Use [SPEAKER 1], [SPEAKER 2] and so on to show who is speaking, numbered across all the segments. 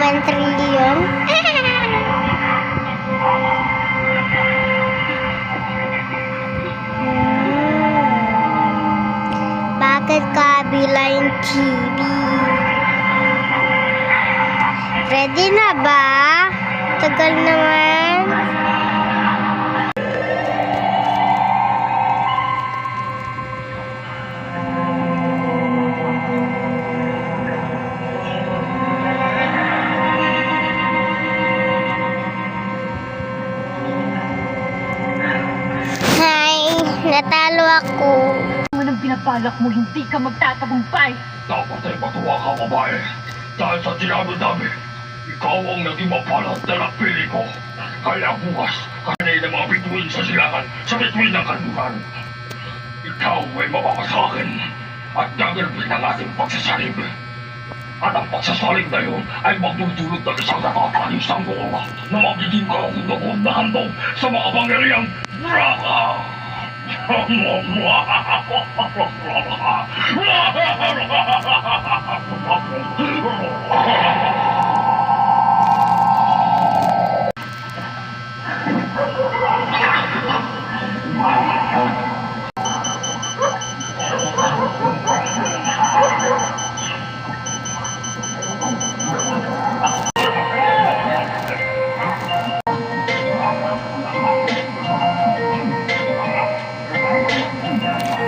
[SPEAKER 1] 1 trillion. Bakit kabila yung TV? Ready na ba? Tagal naman. Natalo ako.
[SPEAKER 2] Anong pinapalak mo, hindi ka magtatagumpay.
[SPEAKER 3] Dapat ay matuwa ka, babae. Dahil sa dinami-dami, ikaw ang naging mapalad na napili ko. Kaya bukas, kanay na mga bituin sa silangan sa bituin ng kanungan. Ikaw ay mapapasakit at gagalpin ang ating pagsasalig. At ang pagsasalig na yun ay magdudulot ng isang nakakanisang buo na magiging kakundoon na handog sa mga pangyariang Braka!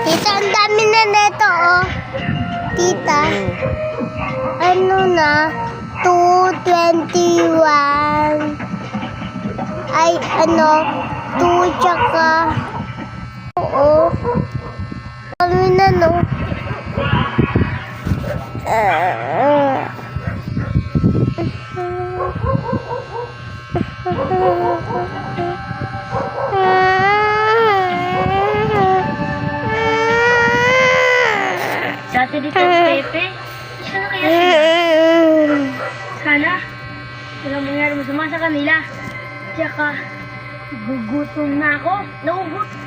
[SPEAKER 1] Tita, ang dami na neto, oh. Tita, ano na? 221. Ay, ano? 2 tsaka. Oo. Kami na, no?
[SPEAKER 2] Dati dito, Pepe. Sana kaya sila? Sana walang mangyari masama sa kanila. Tsaka, gugutom na ako. Nagugutom.